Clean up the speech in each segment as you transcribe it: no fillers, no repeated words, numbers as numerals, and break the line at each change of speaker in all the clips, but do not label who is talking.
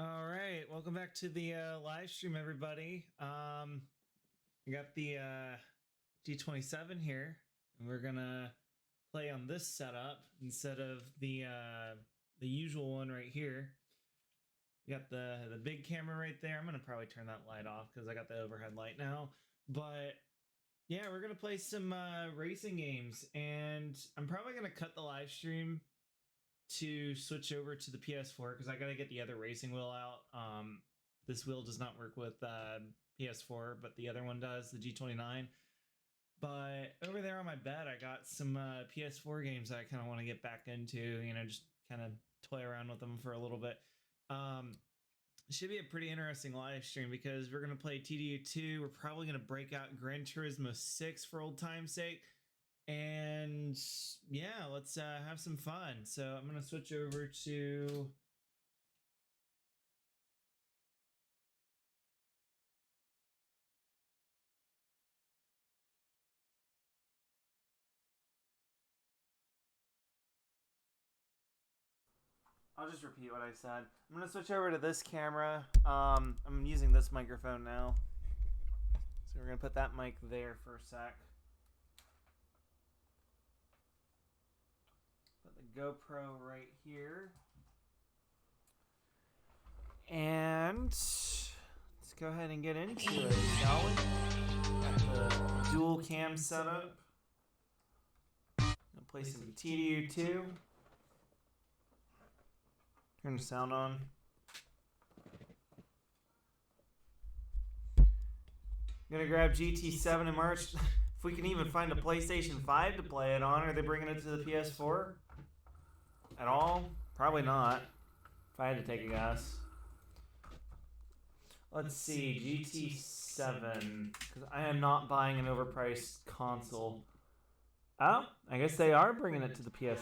All right, welcome back to the live stream, everybody. We got the G27 here, and we're gonna play on this setup instead of the usual one right here. We got the big camera right there. I'm gonna probably turn that light off because I got the overhead light now. But yeah, we're gonna play some racing games, and I'm probably gonna cut the live stream to switch over to the PS4 because I gotta get the other racing wheel out. This wheel does not work with PS4, but the other one does, the G29. But over there on my bed, I got some PS4 games that I kind of want to get back into. Just kind of toy around with them for a little bit. It should be a pretty interesting live stream because we're gonna play TDU2. We're probably gonna break out Gran Turismo 6 for old time's sake. And yeah, let's have some fun. So I'm going to switch over to... I'll just repeat what I said. I'm going to switch over to this camera. I'm using this microphone now. So we're going to put that mic there for a sec. Put the GoPro right here. And let's go ahead and get into it, shall we? Got the dual cam setup. Gonna play some TDU2. Turn the sound on. Gonna grab GT7 in March. If we can even find a PlayStation 5 to play it on, are they bringing it to the PS4 at all? Probably not, if I had to take a guess. Let's see, GT7, because I am not buying an overpriced console. Oh, I guess they are bringing it to the PS4.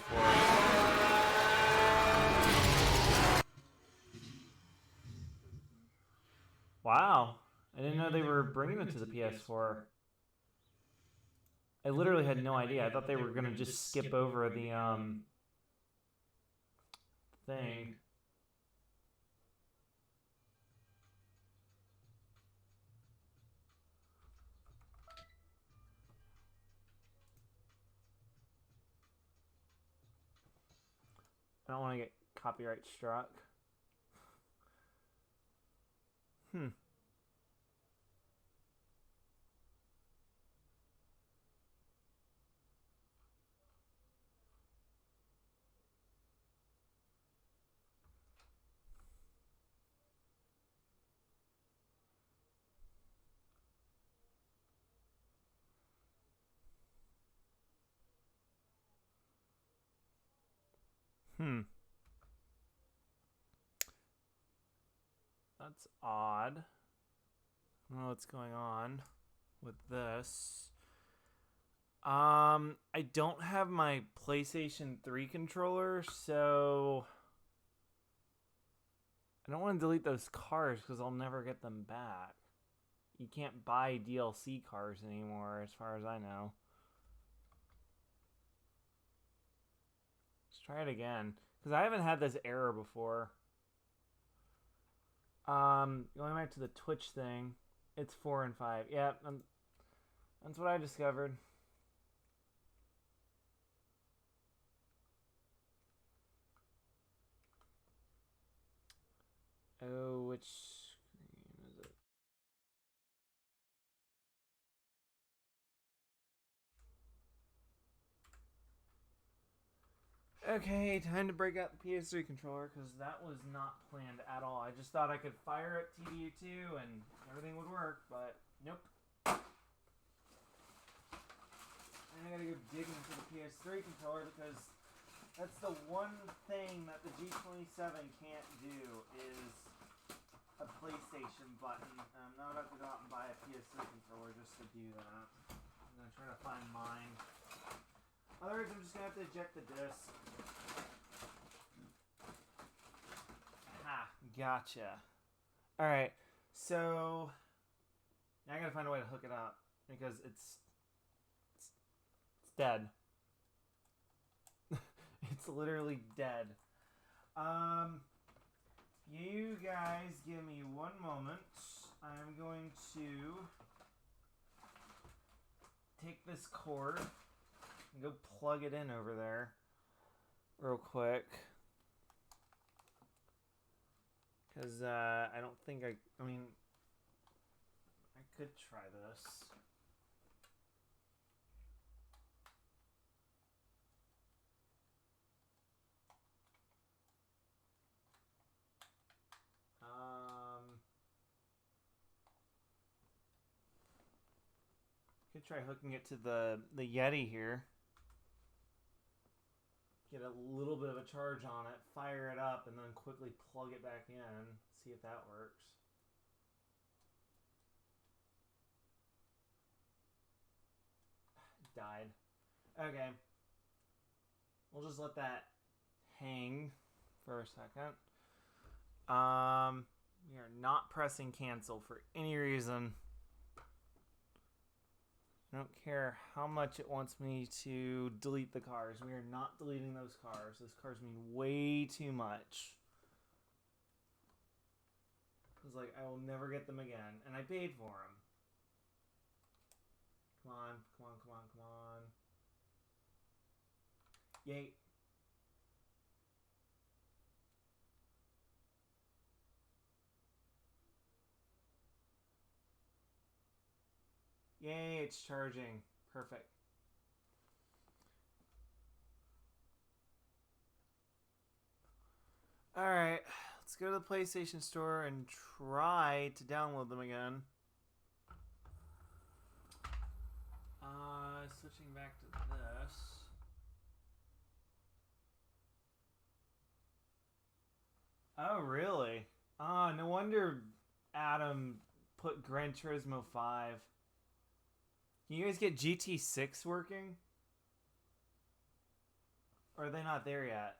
Wow, I didn't know they were bringing it to the PS4. I literally had no idea. I thought they were going to just skip over the thing. I don't want to get copyright struck. That's odd. I don't know what's going on with this. I don't have my PlayStation 3 controller, so I don't want to delete those cars because I'll never get them back. You can't buy DLC cars anymore, as far as I know. Let's try it again, because I haven't had this error before. Going back to the Twitch thing, it's 4 and 5. Yeah, that's what I discovered. Oh, which screen is it? Okay, time to break out the PS3 controller because that was not planned at all. I just thought I could fire up TDU2 and everything would work, but nope. And I gotta go digging for the PS3 controller because that's the one thing that the G27 can't do is a PlayStation button. I'm not about to go out and buy a PS3 controller just to do that. I'm gonna try to find mine. Otherwise, I'm just gonna have to eject the disc. Ha, gotcha. Alright, so now I gotta find a way to hook it up because it's dead. It's literally dead. You guys give me one moment. I'm going to take this cord and go plug it in over there real quick. Because I don't think I mean, I could try this. Could try hooking it to the Yeti here. Get a little bit of a charge on it, fire it up, and then quickly plug it back in. See if that works. It died. Okay. We'll just let that hang for a second. We are not pressing cancel for any reason. I don't care how much it wants me to delete the cars. We are not deleting those cars. Those cars mean way too much. It's like, I will never get them again. And I paid for them. Come on, come on, come on, come on. Yay. Yay, it's charging. Perfect. Alright, let's go to the PlayStation Store and try to download them again. Switching back to this. Oh, really? No wonder Adam put Gran Turismo 5. Can you guys get GT6 working? Or are they not there yet?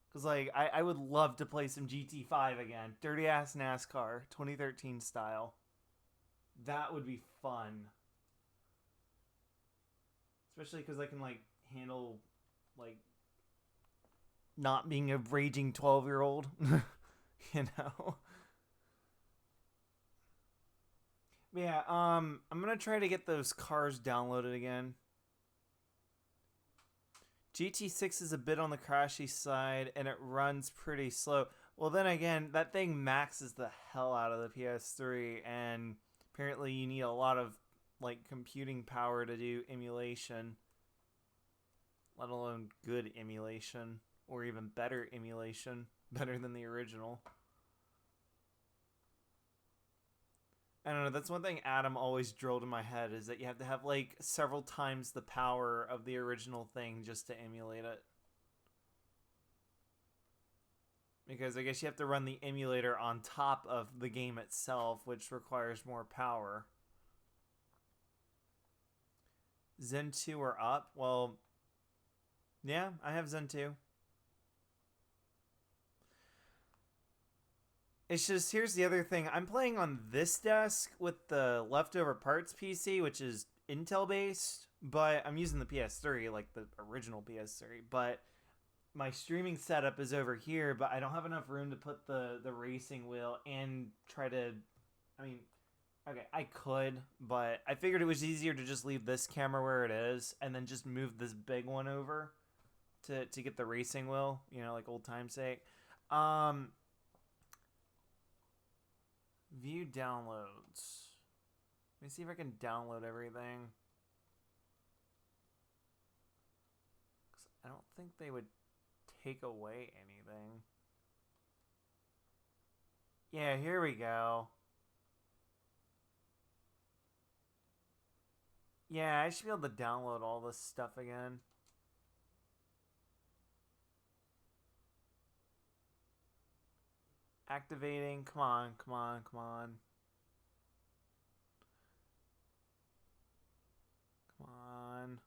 Because, like, I would love to play some GT5 again. Dirty-ass NASCAR, 2013 style. That would be fun. Especially because I can, like, handle, like, not being a raging 12-year-old. You know? But yeah, I'm going to try to get those cars downloaded again. GT6 is a bit on the crashy side, and it runs pretty slow. Well, then again, that thing maxes the hell out of the PS3, and apparently you need a lot of, like, computing power to do emulation. Let alone good emulation, or even better emulation. Better than the original. I don't know, that's one thing Adam always drilled in my head, is that you have to have, like, several times the power of the original thing just to emulate it. Because I guess you have to run the emulator on top of the game itself, which requires more power. Zen 2 or up? Well, yeah, I have Zen 2. It's just, here's the other thing. I'm playing on this desk with the leftover parts PC, which is Intel based, but I'm using the PS3, like the original PS3. But my streaming setup is over here, but I don't have enough room to put the racing wheel and try to, I mean, okay, I could, but I figured it was easier to just leave this camera where it is and then just move this big one over to get the racing wheel, you know, like old time's sake. View downloads. Let me see if I can download everything. I don't think they would take away anything. Yeah, here we go. Yeah, I should be able to download all this stuff again. Activating. Come on, come on, come on. Come on.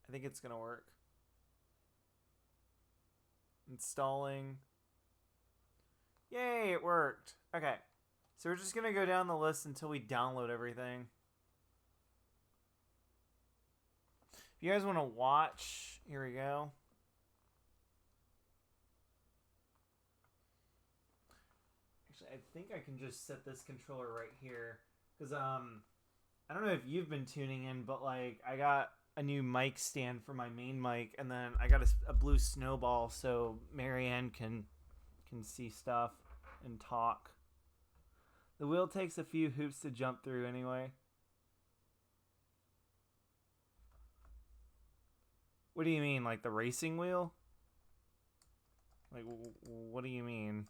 I think it's going to work. Installing. Yay, it worked. Okay. So we're just going to go down the list until we download everything. If you guys want to watch, here we go. I think I can just set this controller right here. Because, I don't know if you've been tuning in, but, like, I got a new mic stand for my main mic, and then I got a blue snowball so Marianne can see stuff and talk. The wheel takes a few hoops to jump through anyway. What do you mean, like the racing wheel? Like, what do you mean?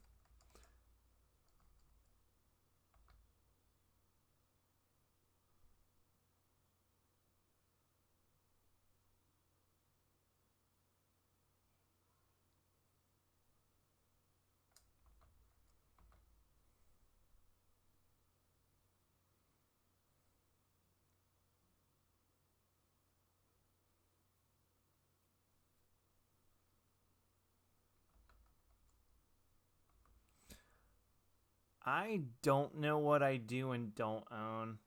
I don't know what I do and don't own.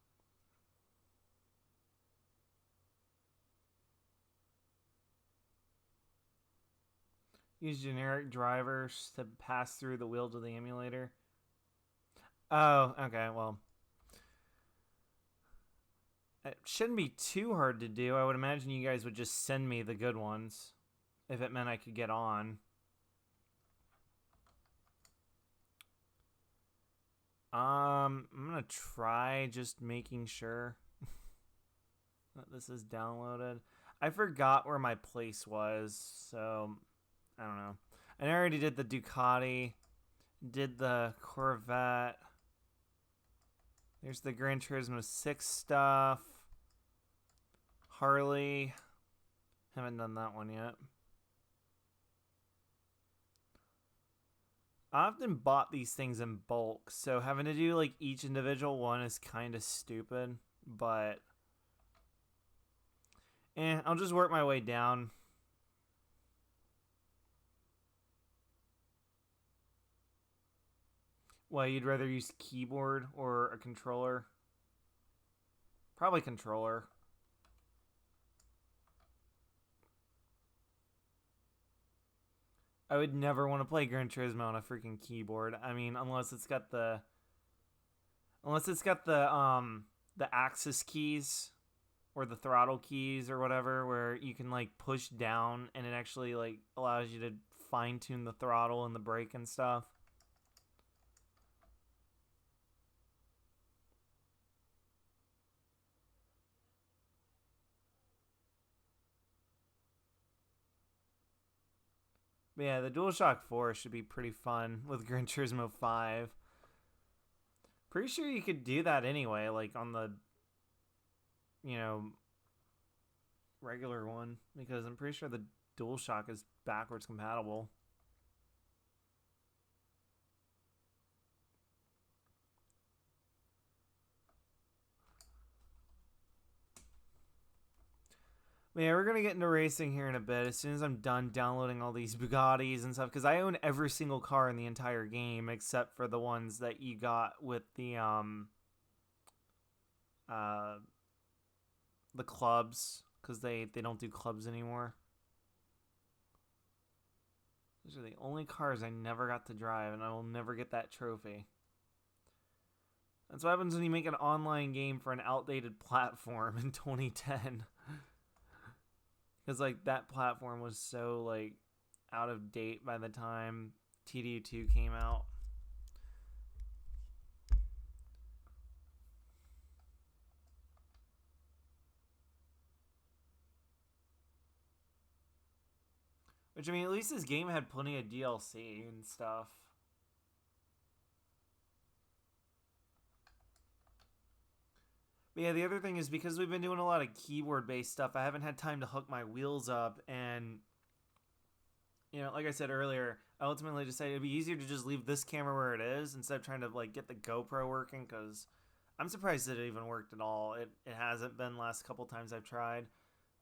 Use generic drivers to pass through the wheel to the emulator. Oh, okay, well. It shouldn't be too hard to do. I would imagine you guys would just send me the good ones if it meant I could get on. I'm gonna try just making sure that this is downloaded. I forgot where my place was, so I don't know. I already did the Ducati, did the Corvette. There's the Gran Turismo 6 stuff. Harley. Haven't done that one yet. I often bought these things in bulk, so having to do like each individual one is kind of stupid, but I'll just work my way down. Well, you'd rather use keyboard or a controller? Probably controller. I would never want to play Gran Turismo on a freaking keyboard. I mean, unless it's got the axis keys or the throttle keys or whatever, where you can like push down and it actually like allows you to fine tune the throttle and the brake and stuff. But yeah, the DualShock 4 should be pretty fun with Gran Turismo 5. Pretty sure you could do that anyway, like on the, regular one, because I'm pretty sure the DualShock is backwards compatible. But yeah, we're going to get into racing here in a bit as soon as I'm done downloading all these Bugattis and stuff, because I own every single car in the entire game except for the ones that you got with the clubs, because they don't do clubs anymore. Those are the only cars I never got to drive, and I will never get that trophy. That's what happens when you make an online game for an outdated platform in 2010. Because, like, that platform was so, like, out of date by the time TDU2 came out. Which, I mean, at least this game had plenty of DLC and stuff. But yeah, the other thing is because we've been doing a lot of keyboard-based stuff, I haven't had time to hook my wheels up. And, like I said earlier, I ultimately decided it'd be easier to just leave this camera where it is instead of trying to, like, get the GoPro working, because I'm surprised that it even worked at all. It hasn't been last couple times I've tried.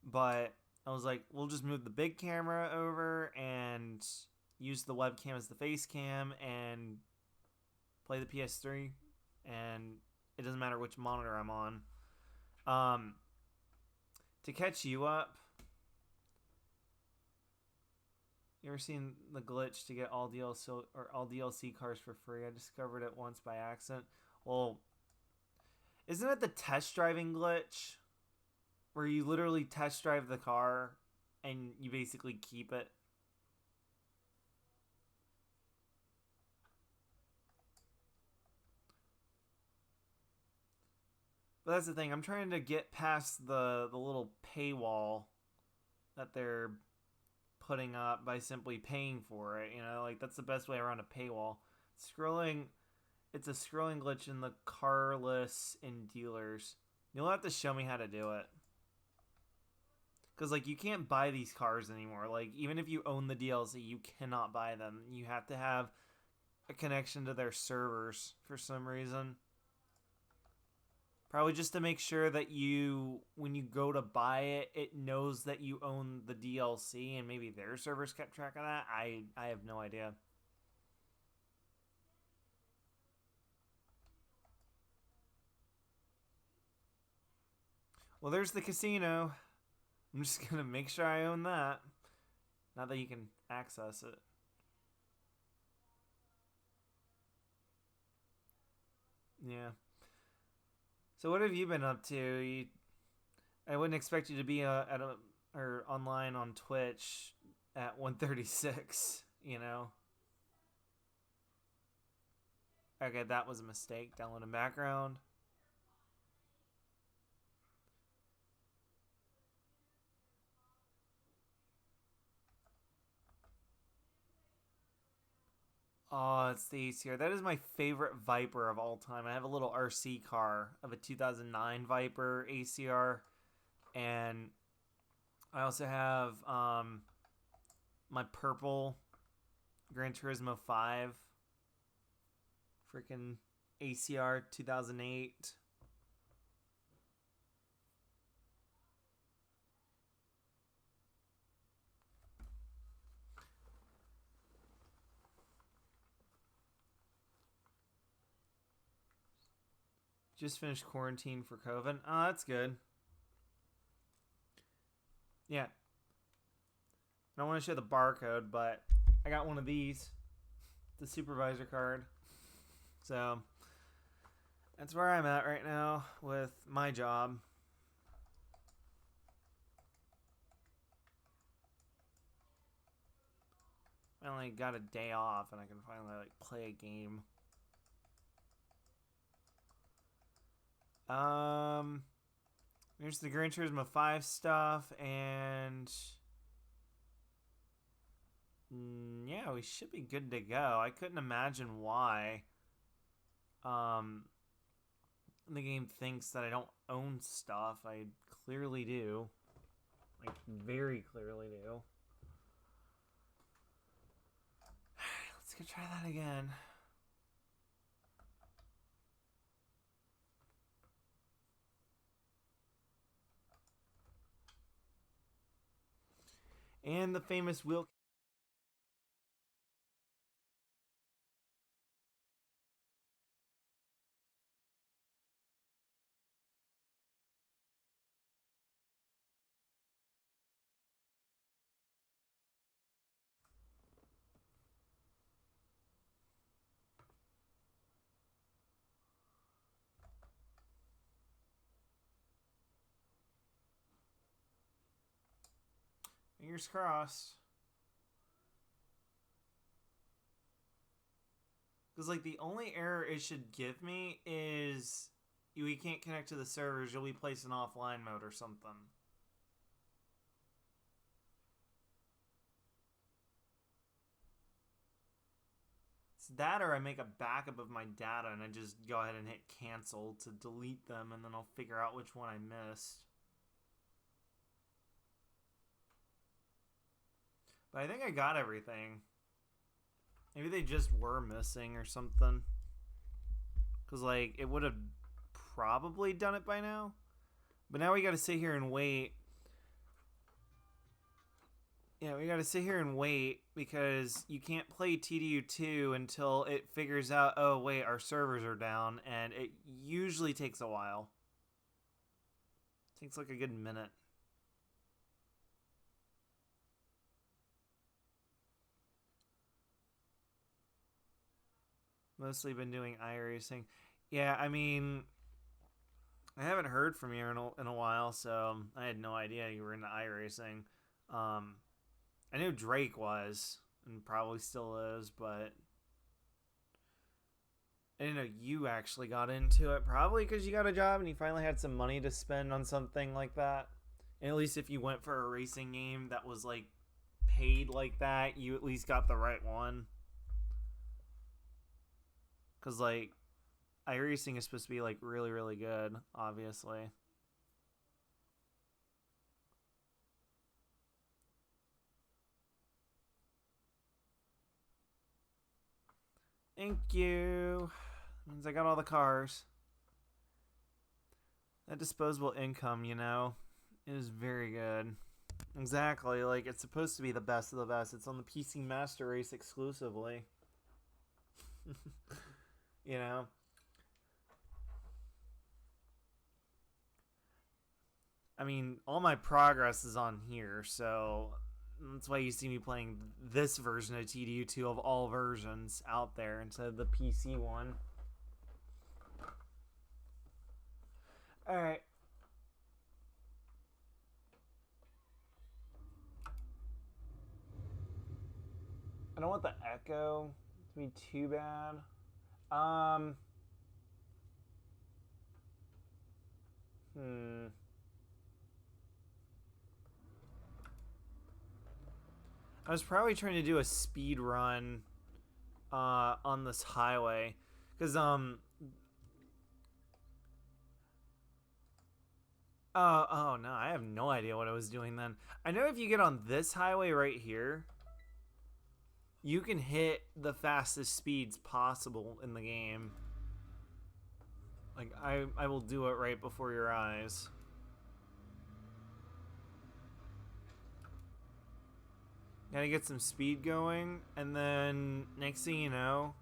But I was like, we'll just move the big camera over and use the webcam as the face cam and play the PS3, and it doesn't matter which monitor I'm on. To catch you up,
You ever seen the glitch to get all DLC cars for free? I discovered it once by accident. Well, isn't it the test driving glitch where you literally test drive the car and you basically keep it? But that's the thing. I'm trying to get past the little paywall that they're putting up by simply paying for it. You know, like that's the best way around a paywall. Scrolling, it's a scrolling glitch in the car lists in dealers. You'll have to show me how to do it. Because, like, you can't buy these cars anymore. Like, even if you own the DLC, you cannot buy them. You have to have a connection to their servers for some reason. Probably just to make sure that you, when you go to buy it, it knows that you own the DLC and maybe their servers kept track of that. I have no idea. Well, there's the casino. I'm just going to make sure I own that. Not that you can access it. Yeah. So what have you been up to? I wouldn't expect you to be at a or online on Twitch at 1:36. You know. Okay, that was a mistake. Download in background. Oh, it's the ACR. That is my favorite Viper of all time. I have a little RC car of a 2009 Viper ACR, and I also have my purple Gran Turismo 5 freaking ACR 2008. Just finished quarantine for COVID. Oh, that's good. Yeah. I don't want to show the barcode, but I got one of these, the supervisor card. So that's where I'm at right now with my job. I only got a day off and I can finally like play a game. Here's the Gran Turismo 5 stuff, and yeah, we should be good to go. I couldn't imagine why the game thinks that I don't own stuff. I clearly do. Like, very clearly do. Let's go try that again. And the famous wheel. Fingers crossed. Because, like, the only error it should give me is we can't connect to the servers. You'll be placed in offline mode or something. It's that, or I make a backup of my data and I just go ahead and hit cancel to delete them, and then I'll figure out which one I missed. But I think I got everything. Maybe they just were missing or something. Because, like, it would have probably done it by now. But now we gotta sit here and wait. Yeah, we gotta sit here and wait because you can't play TDU2 until it figures out, oh, wait, our servers are down. And it usually takes a while. It takes like a good minute. Mostly been doing iRacing. Yeah, I mean, I haven't heard from you in a while, so I had no idea you were into iRacing. I knew Drake was, and probably still is, but I didn't know you actually got into it. Probably because you got a job and you finally had some money to spend on something like that. And at least if you went for a racing game that was like paid like that, you at least got the right one. Because like iRacing is supposed to be like really, really good, obviously. Thank you. Means I got all the cars. That disposable income, you know, is very good. Exactly, like it's supposed to be the best of the best. It's on the PC Master Race exclusively. You know? I mean, all my progress is on here, so that's why you see me playing this version of TDU2 of all versions out there instead of the PC one. Alright. I don't want the echo to be too bad. I was probably trying to do a speed run on this highway because oh no, I have no idea what I was doing then. I know if you get on this highway right here, you can hit the fastest speeds possible in the game. Like I will do it right before your eyes. Gotta get some speed going, and then next thing you know,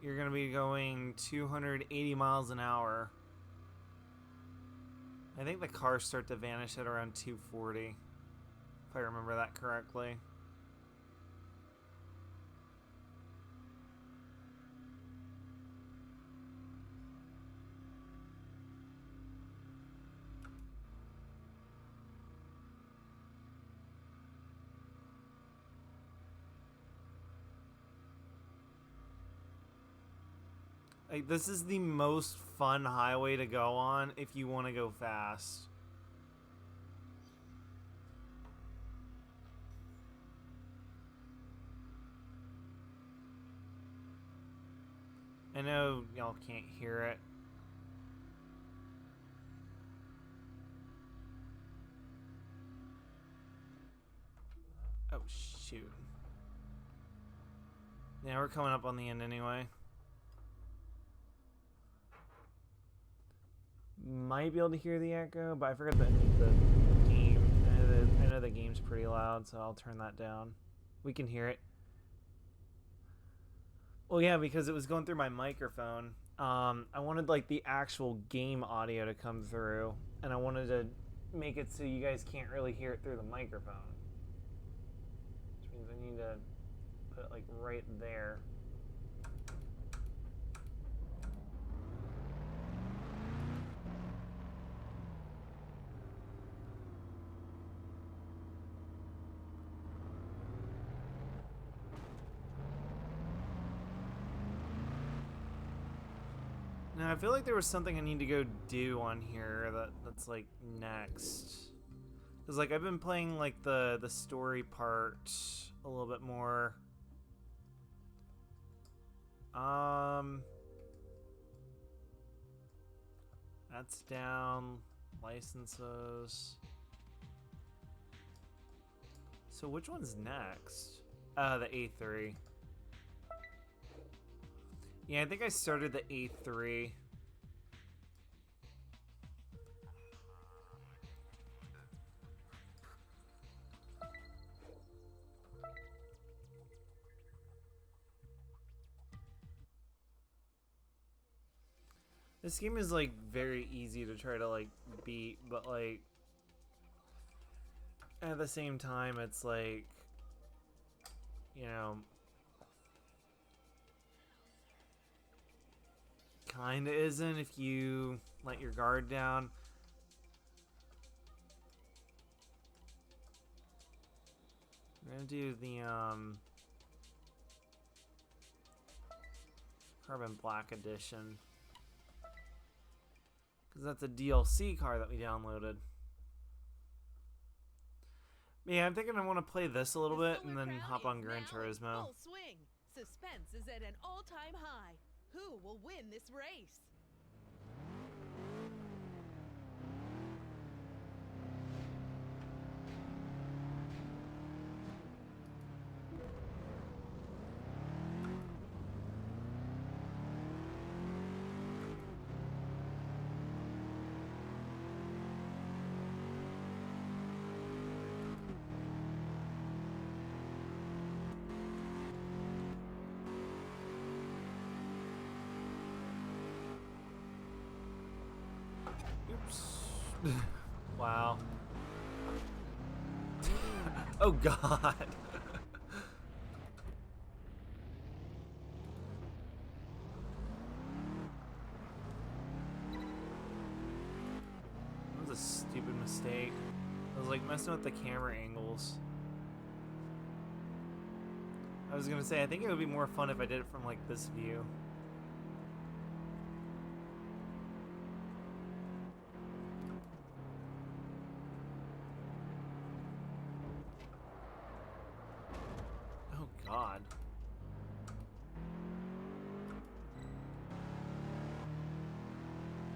you're gonna be going 280 miles an hour. I think the cars start to vanish at around 240, if I remember that correctly. Like, this is the most fun highway to go on if you want to go fast. I know y'all can't hear it. Oh, shoot. Yeah, we're coming up on the end anyway. Might be able to hear the echo, but I forgot to mute the game. I know the game's pretty loud, so I'll turn that down. We can hear it. Well, yeah, because it was going through my microphone. I wanted like the actual game audio to come through, and I wanted to make it so you guys can't really hear it through the microphone. Which means I need to put it like right there. Now, I feel like there was something I need to go do on here that's like next. Because like I've been playing like the story part a little bit more. That's down. Licenses. So which one's next? The A3. Yeah, I think I started the A3. This game is like very easy to try to like beat, but like at the same time it's like, you know, kinda isn't if you let your guard down. We're gonna do the Carbon Black Edition, because that's a DLC car that we downloaded. Yeah, I'm thinking I want to play this a little bit and then hop on Gran Turismo.
Full swing. Suspense is at an all-time high. Who will win this race?
Oops. Wow. Oh god. That was a stupid mistake. I was like messing with the camera angles. I was gonna say, I think it would be more fun if I did it from like this view. Oh god.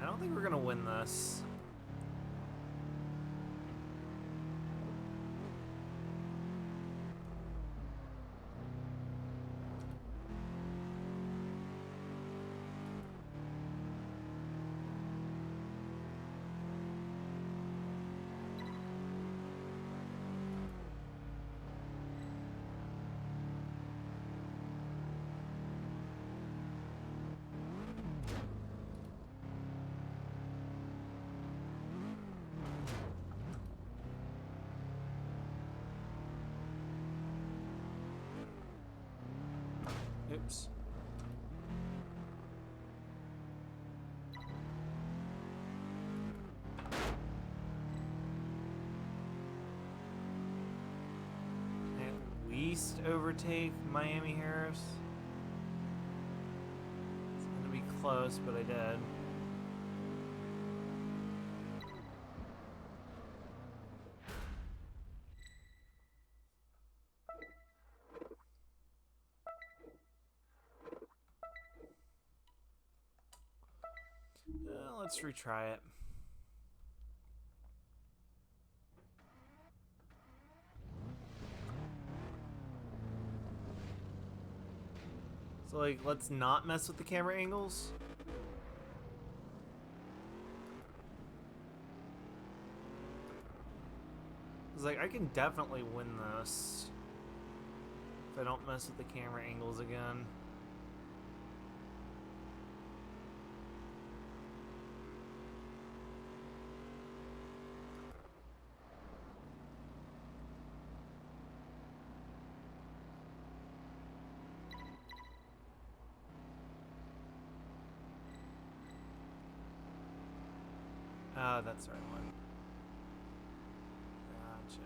I don't think we're gonna win this. Oops. At least overtake Miami Harris. It's gonna be close, but I did. Let's retry it. So, like, let's not mess with the camera angles. It's like, I can definitely win this if I don't mess with the camera angles again. Ah, that's the right one. Gotcha.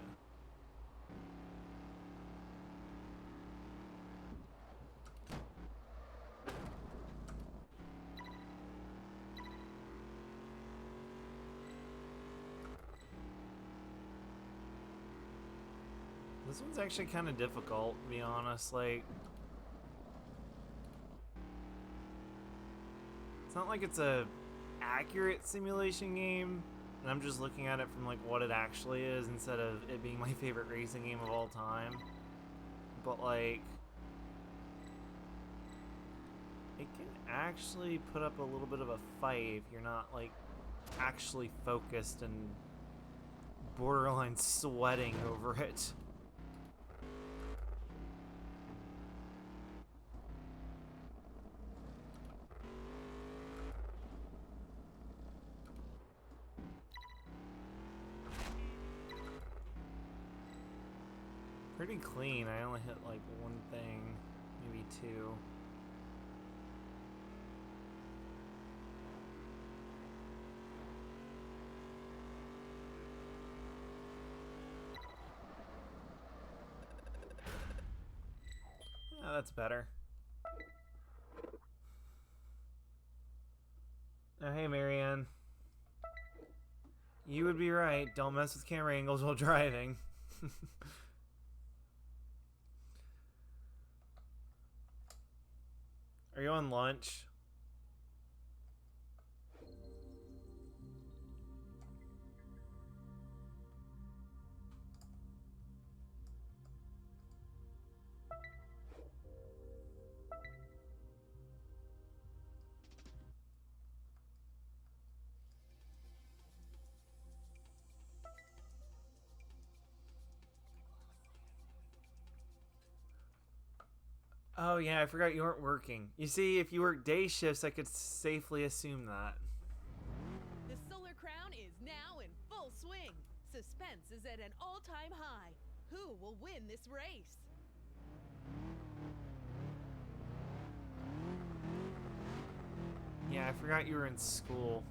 This one's actually kind of difficult, to be honest. Like, it's not like it's a accurate simulation game, and I'm just looking at it from like what it actually is instead of it being my favorite racing game of all time. But like, it can actually put up a little bit of a fight if you're not like actually focused and borderline sweating over it. Pretty clean. I only hit like one thing, maybe two. Yeah, that's better. Oh, hey, Marianne. You would be right. Don't mess with camera angles while driving. Are you on lunch? Oh yeah, I forgot you weren't working. You see, if you work day shifts, I could safely assume that.
The Solar Crown is now in full swing. Suspense is at an all-time high. Who will win this race?
Yeah, I forgot you were in school.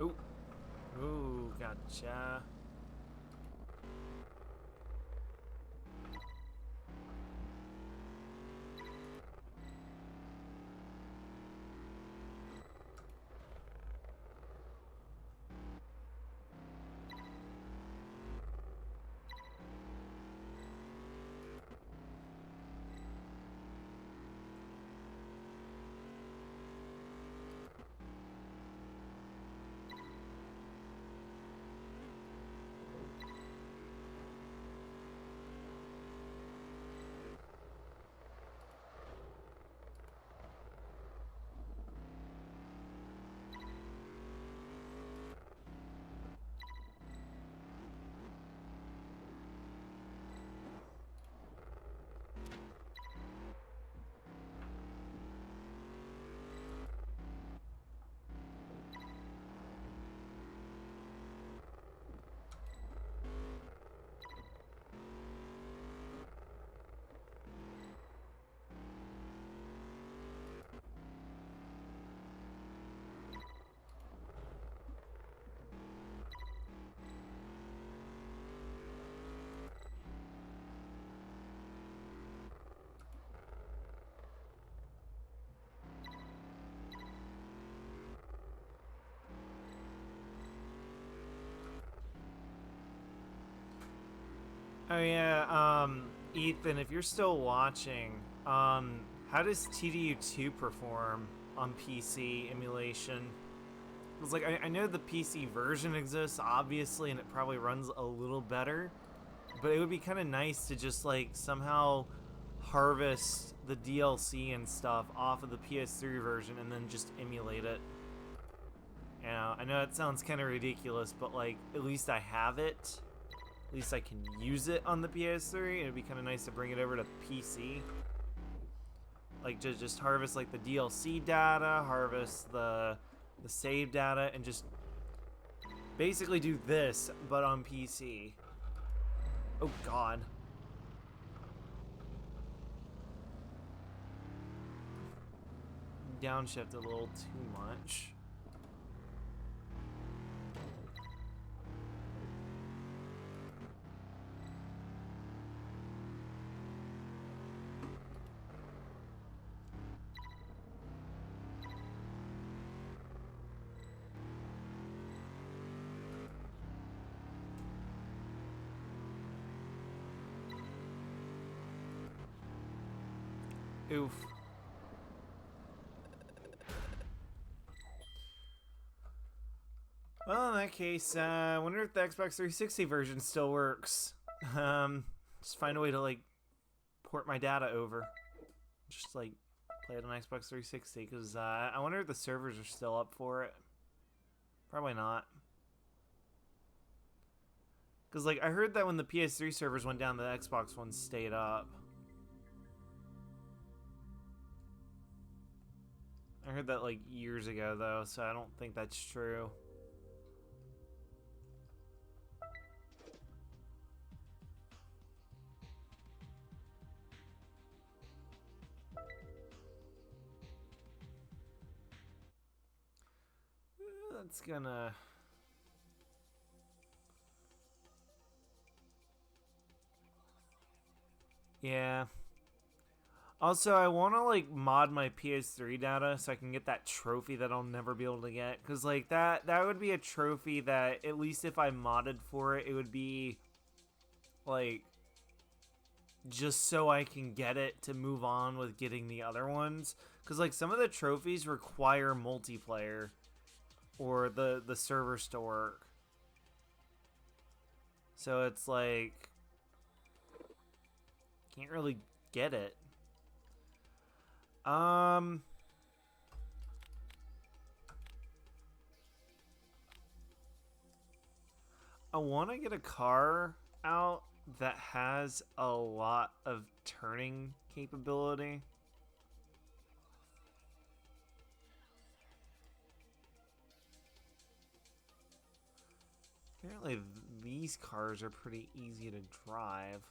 Ooh. Ooh, gotcha. Oh yeah, Ethan, if you're still watching, how does TDU2 perform on PC emulation? Because like I know the PC version exists, obviously, and it probably runs a little better, but it would be kind of nice to just like somehow harvest the DLC and stuff off of the PS3 version and then just emulate it. You know, I know that sounds kind of ridiculous, but like at least I have it. At least I can use it on the PS3. It'd be kind of nice to bring it over to PC. Like just harvest like the DLC data, harvest the save data, and just basically do this, but on PC. Oh God. Downshift a little too much. Oof. Well, in that case, I wonder if the Xbox 360 version still works. Just find a way to, like, port my data over. Just, like, play it on Xbox 360, because I wonder if the servers are still up for it. Probably not. Because, like, I heard that when the PS3 servers went down, the Xbox ones stayed up. I heard that, like, years ago, though, so I don't think that's true. That's gonna... Yeah. Also, I want to, like, mod my PS3 data so I can get that trophy that I'll never be able to get. Because, like, that would be a trophy that, at least if I modded for it, it would be, like, just so I can get it to move on with getting the other ones. Because, like, some of the trophies require multiplayer or the servers to work. So it's, like, can't really get it. I want to get a car out that has a lot of turning capability. Apparently these cars are pretty easy to drive.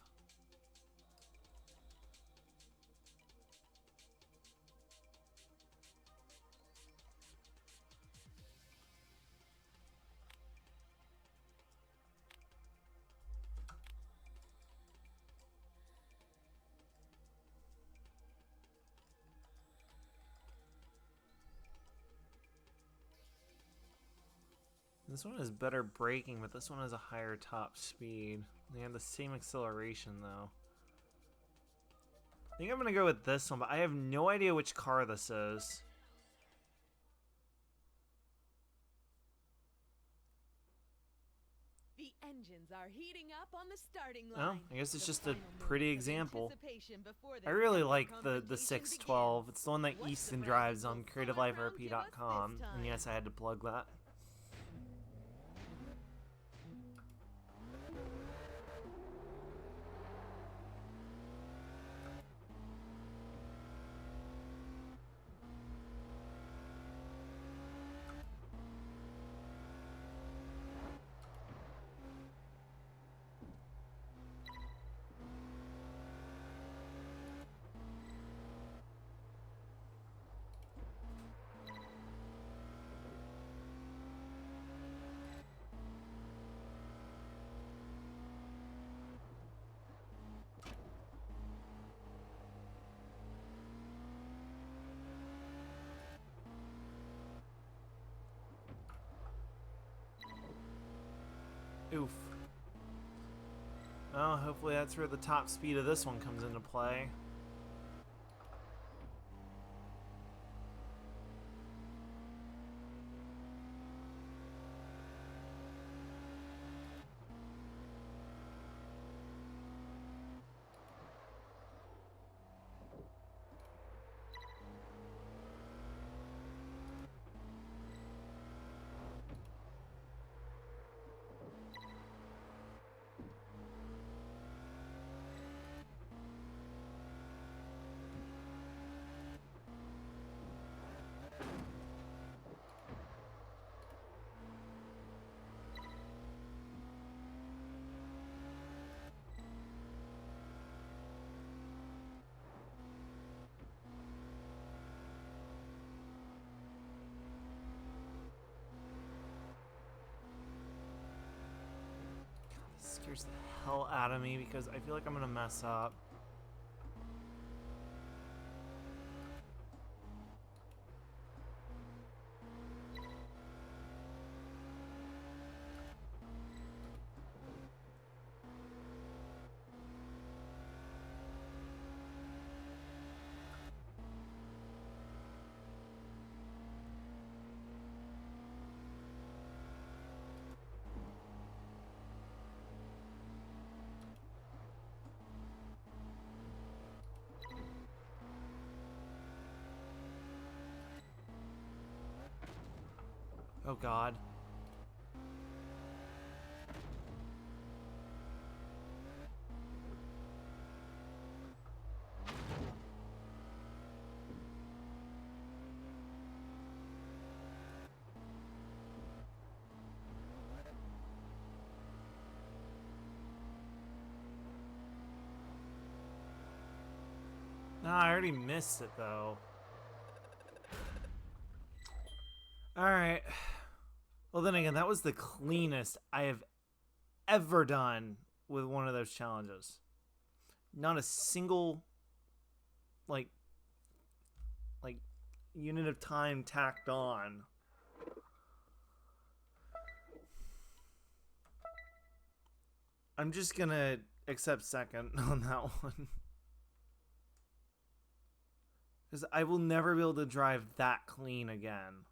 This one has better braking, but this one has a higher top speed. They have the same acceleration, though. I think I'm going to go with this one, but I have no idea which car this is.
The engines are heating up on the starting
Well,
line.
I guess it's
The
just a
final
pretty
moments of
example.
anticipation before
I
this
really
epic
like the
confrontation
612.
begins.
It's the one that
What
Easton
surprises
drives
will
on
Solar Crown give us
creativeliferp.com.
this
And
time?
yes, I had to plug that. Oof. Well, hopefully that's where the top speed of this one comes into play. This scares the hell out of me because I feel like I'm gonna mess up. Oh God. No, I already missed it though. Alright. Well, then again, that was the cleanest I have ever done with one of those challenges. Not a single, like unit of time tacked on. I'm just gonna accept second on that one. Because I will never be able to drive that clean again.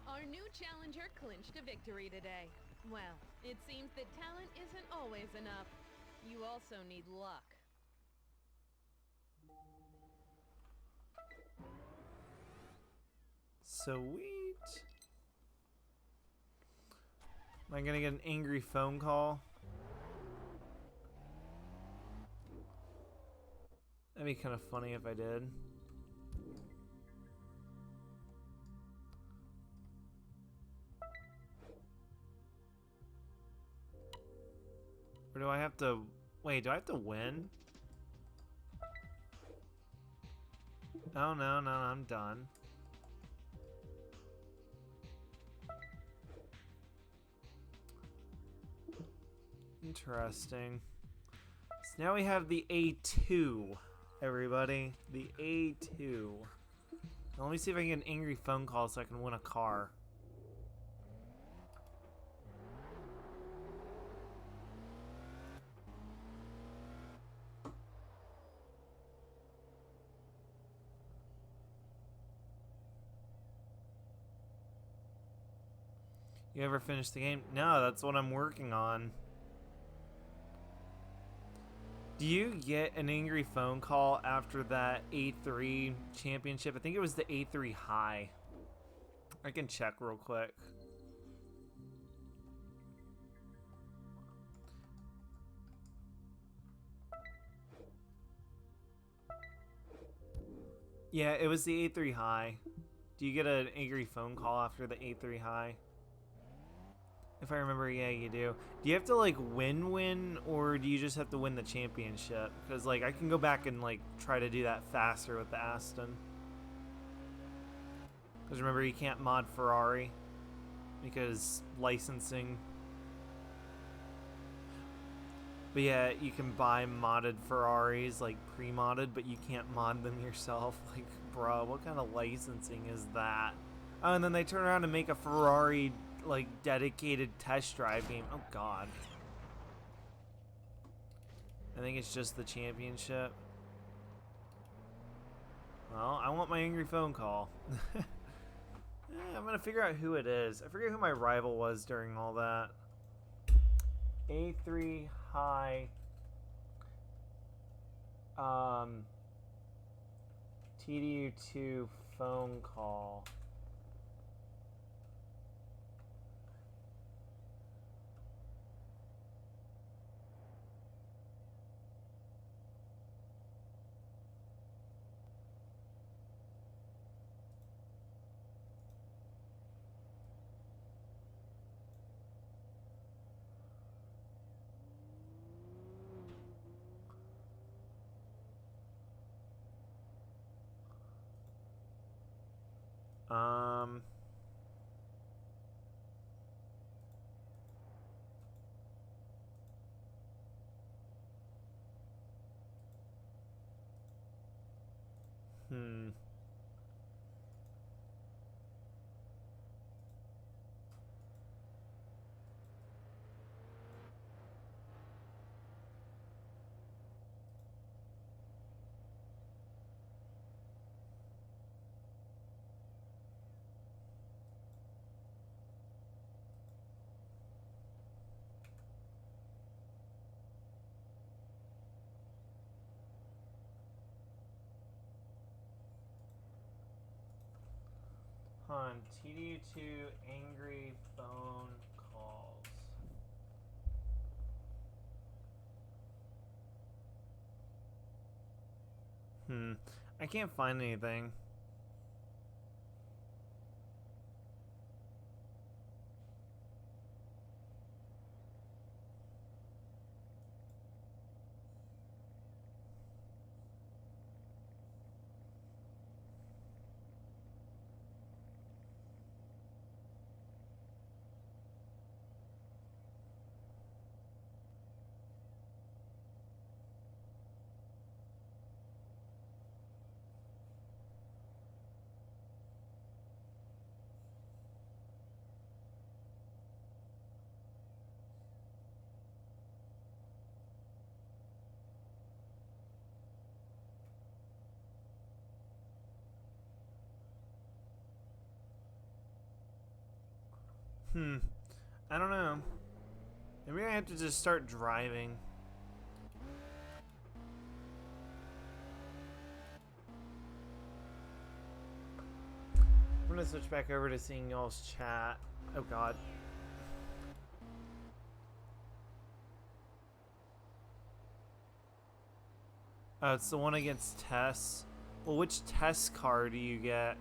Our new challenger clinched a victory today. Well, it seems that talent isn't always enough. You also need luck.
Sweet. Am I gonna get an angry phone call? That'd be kind of funny if I did. Or do I have to... Wait, do I have to win? Oh, no, I'm done. Interesting. So now we have the A2, everybody. The A2. Now let me see if I can get an angry phone call so I can win a car. You ever finish the game? No, that's what I'm working on. Do you get an angry phone call after that A3 championship? I think it was the A3 high. I can check real quick. Yeah, it was the A3 high. Do you get an angry phone call after the A3 high? If I remember, yeah, you do. Do you have to, like, win, or do you just have to win the championship? Because, like, I can go back and, like, try to do that faster with the Aston. Because remember, you can't mod Ferrari. Because licensing. But yeah, you can buy modded Ferraris, like, pre-modded, but you can't mod them yourself. Like, bro, what kind of licensing is that? Oh, and then they turn around and make a Ferrari... like dedicated test drive game. Oh God. I think it's just the championship. Well, I want my angry phone call. I'm gonna figure out who it is. I forget who my rival was during all that. A3 high. TDU2 phone call. Um, hmm. on TD2 angry phone calls. I can't find anything. I don't know. Maybe I have to just start driving. I'm gonna switch back over to seeing y'all's chat. Oh god. Oh, it's the one against Tess. Well, which Tess car do you get?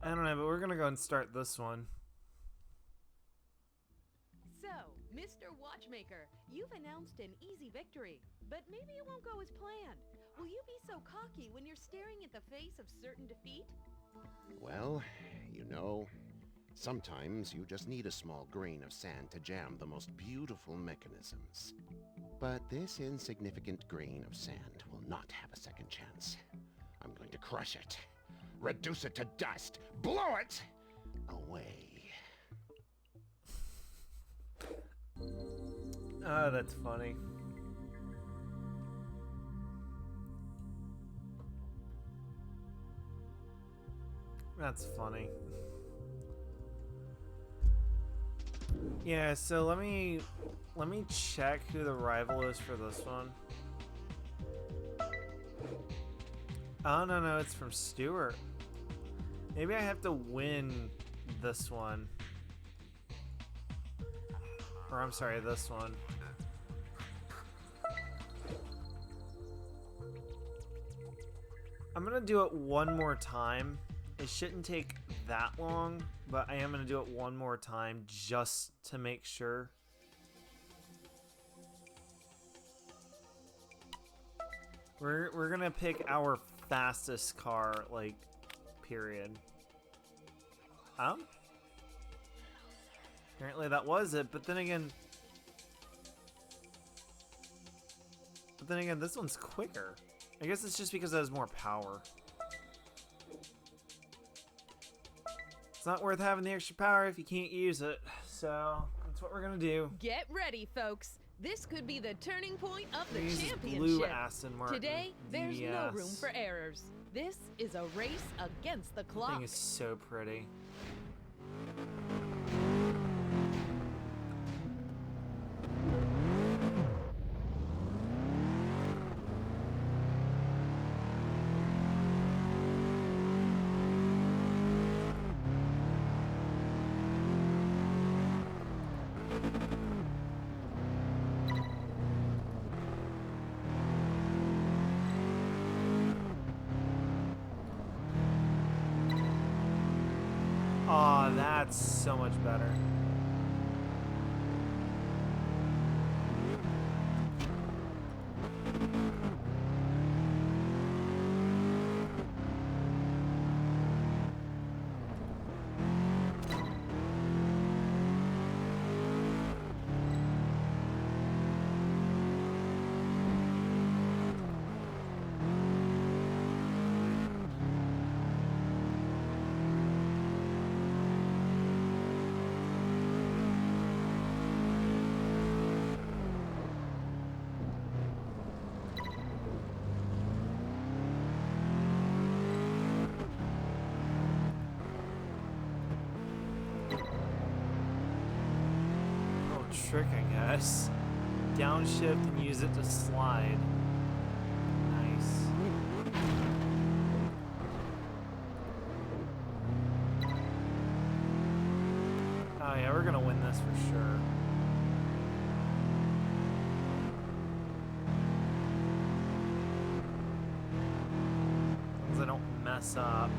I don't know, but we're gonna go and start this one.
So, Mr. Watchmaker, you've announced an easy victory, but maybe it won't go as planned. Will you be so cocky when you're staring at the face of certain defeat?
Well, you know, sometimes you just need a small grain of sand to jam the most beautiful mechanisms. But this insignificant grain of sand will not have a second chance. I'm going to crush it, reduce it to dust, blow it away.
Oh, that's funny. That's funny. Yeah, so let me check who the rival is for this one. Oh, no, it's from Stuart. Maybe I have to win this one. Or I'm sorry, this one. I'm gonna do it one more time. It shouldn't take that long, but I am gonna do it one more time just to make sure. We're gonna pick our fastest car, like, period. Apparently that was it, but then again, this one's quicker. I guess it's just because it has more power. It's not worth having the extra power if you can't use it, so that's what we're gonna do.
Get ready, folks. This could be the turning point of the
Use this
championship.
blue Aston Martin
Today, there's no room
DS.
for errors. This is a race against the
The
clock.
thing is so pretty. Aw, that's so much better. trick, I guess. Downshift and use it to slide. Nice. Oh yeah, we're gonna win this for sure. As long as I don't mess up.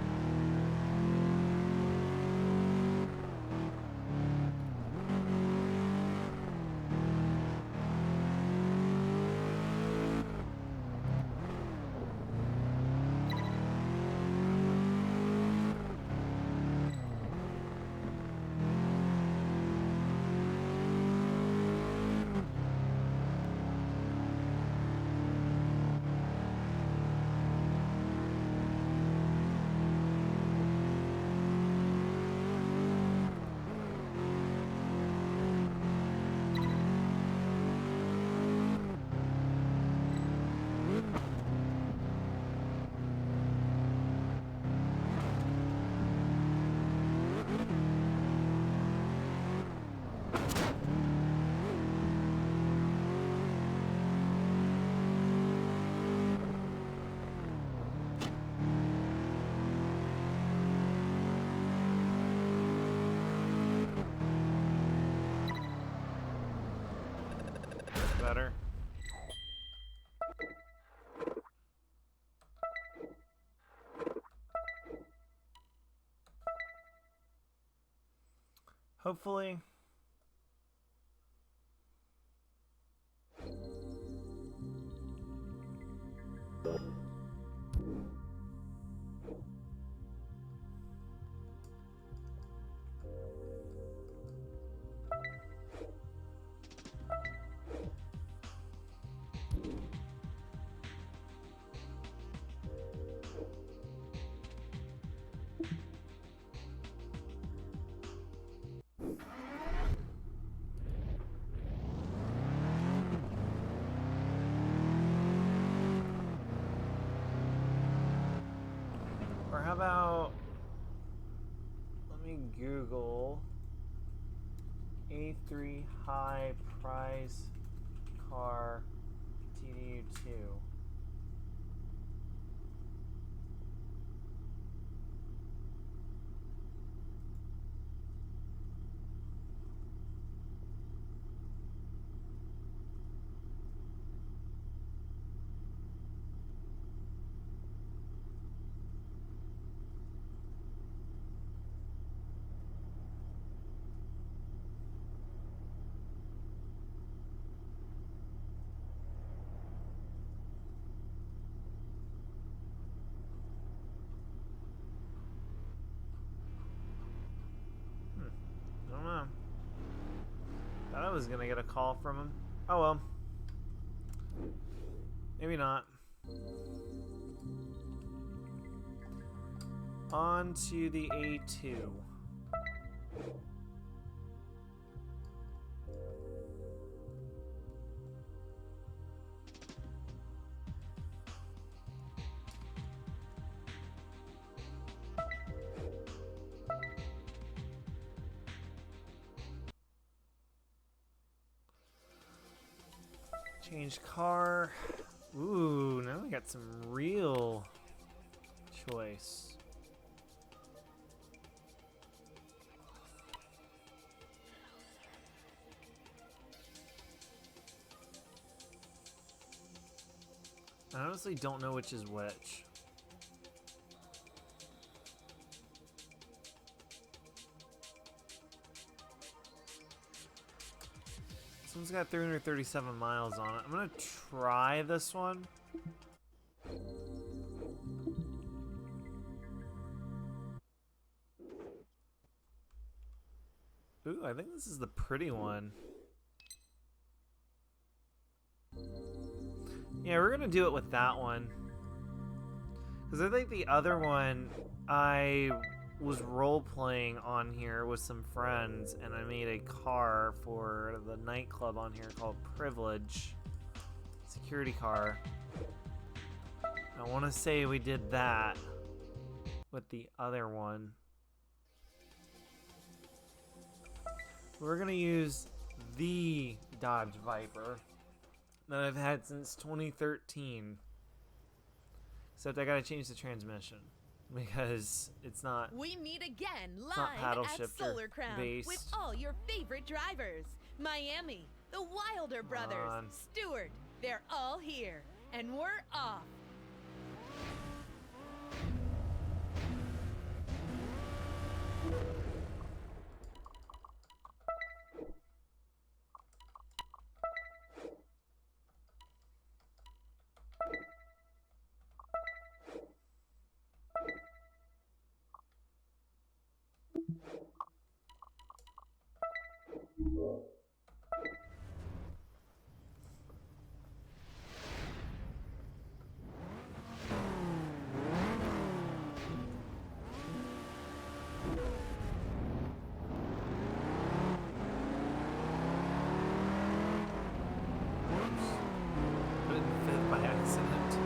Better. Hopefully. Or how about, let me Google A3 high price car TDU2. I don't know. Thought I was gonna get a call from him. Oh well. Maybe not. On to the A2. Change car. Ooh, now we got some real choice. I honestly don't know which is which. This one's got 337 miles on it. I'm gonna try this one. Ooh, I think this is the pretty one. Yeah, we're gonna do it with that one. Because I think the other one, I was role-playing on here with some friends, and I made a car for the nightclub on here called Privilege. Security car. I want to say we did that with the other one. We're gonna use the Dodge Viper that I've had since 2013. Except I gotta change the transmission because it's not.
We meet again
not paddle
live at
shifter
Solar Crown
based.
with all your favorite drivers. Miami, the Wilder brothers,
on.
Stewart, they're all here. And we're off.
Put it in fifth by accident.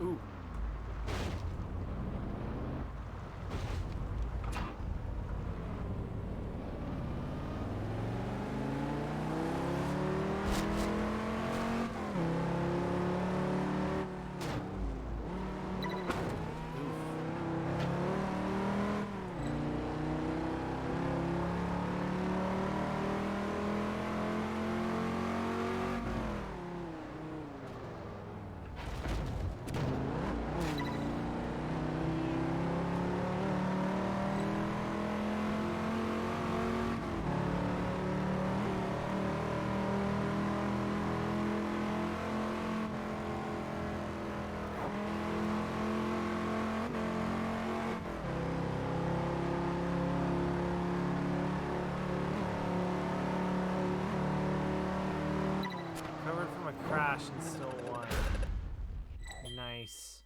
Ooh. Recovered from a crash and still won. Nice.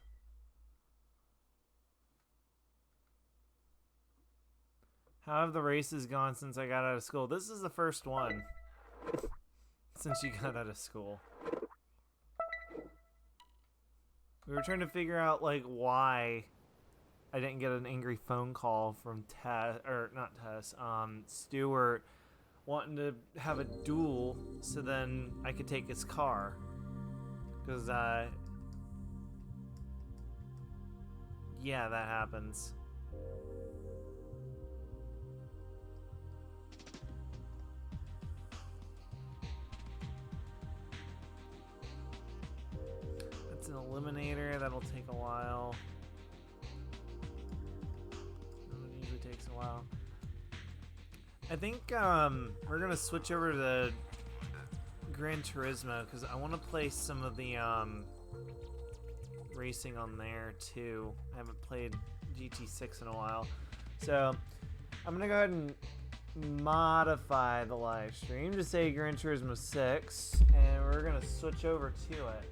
How have the races gone since I got out of school? This is the first one since you got out of school. We were trying to figure out like why I didn't get an angry phone call from Stewart wanting to have a duel so then I could take his car. Because, yeah, that happens. That's an eliminator, that'll take a while. It usually takes a while. I think we're gonna switch over to Gran Turismo because I want to play some of the racing on there too. I haven't played GT6 in a while, so I'm gonna go ahead and modify the live stream to say Gran Turismo 6, and we're gonna switch over to it.